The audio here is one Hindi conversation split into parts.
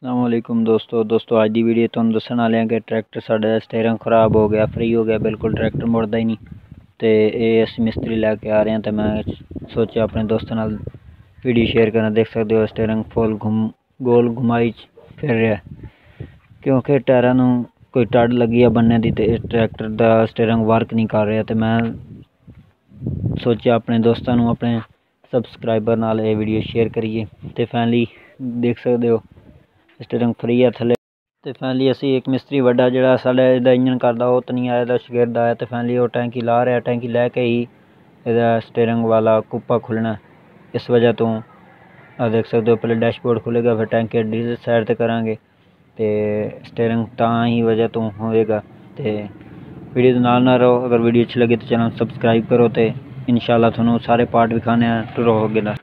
अस्सलामुअलैकुम दोस्तों आज दी वीडियो तुहानूं दस्सण वाले कि ट्रैक्टर साडा स्टीयरिंग खराब हो गया, फ्री हो गया, बिल्कुल ट्रैक्टर मुड़दा ही नहीं। तो ये अस मिस्त्री लैके आ रहे हैं, तो मैं सोचा अपने दोस्तों नाल वीडियो शेयर करना। देख सकते हो स्टीयरिंग फुल गोल घुमाई फिर रहा है, क्योंकि टायरां नूं कोई टड़ लगी है बनने की, तो ट्रैक्टर का स्टीयरिंग वर्क नहीं कर रहा। तो मैं सोचा अपने दोस्तों नूं, अपने सबसक्राइबर नाल ये वीडियो शेयर करिए। तो फाइनली देख सकते हो स्टीयरिंग फ्री है थले। तो फाइनली असी एक मिस्त्री वड्डा जिहड़ा साडा इहदा इंजन करदा ओह तो नहीं आया, इहदा शागिर्द आया। तो फाइनली वो टैंकी ला रहा, टैंकी लैके ही इहदा स्टीयरिंग वाला कुप्पा खुलना। इस वजह तो आप देख सकते हो पहले डैशबोर्ड खुलेगा, फिर टैंकी अड्डी साइड ते करांगे, तो स्टीयरिंग तां ही वजह तो होएगा। तो वीडियो दे नाल रहो। अगर वीडियो अच्छी लगे तो चैनल सबसक्राइब करो। तो इंशाल्लाह तुहानूं सारे पार्ट विखाने हैं टुरो अगे दा।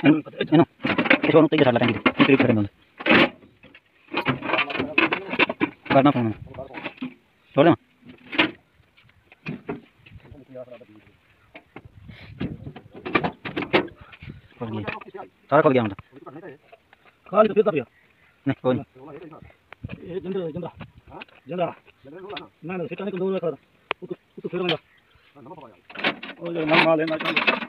ਇਹਨੂੰ ਇਸ ਨੂੰ ਤੇ ਛੱਡ ਲਾਂਗੇ ਕਿਤੇ ਖੜੇ ਹੁੰਦੇ ਕਰਨਾ ਫੋਨ ਛੋੜ ਦੇ सारा खोल गया मतलब खाली तो फिरता भैया नहीं कोई नहीं ये जंदरा जंदरा जंदरा ना ना सिटाने को दो रखा था वो तो फिर लगा और जो नाम लेना चाहिए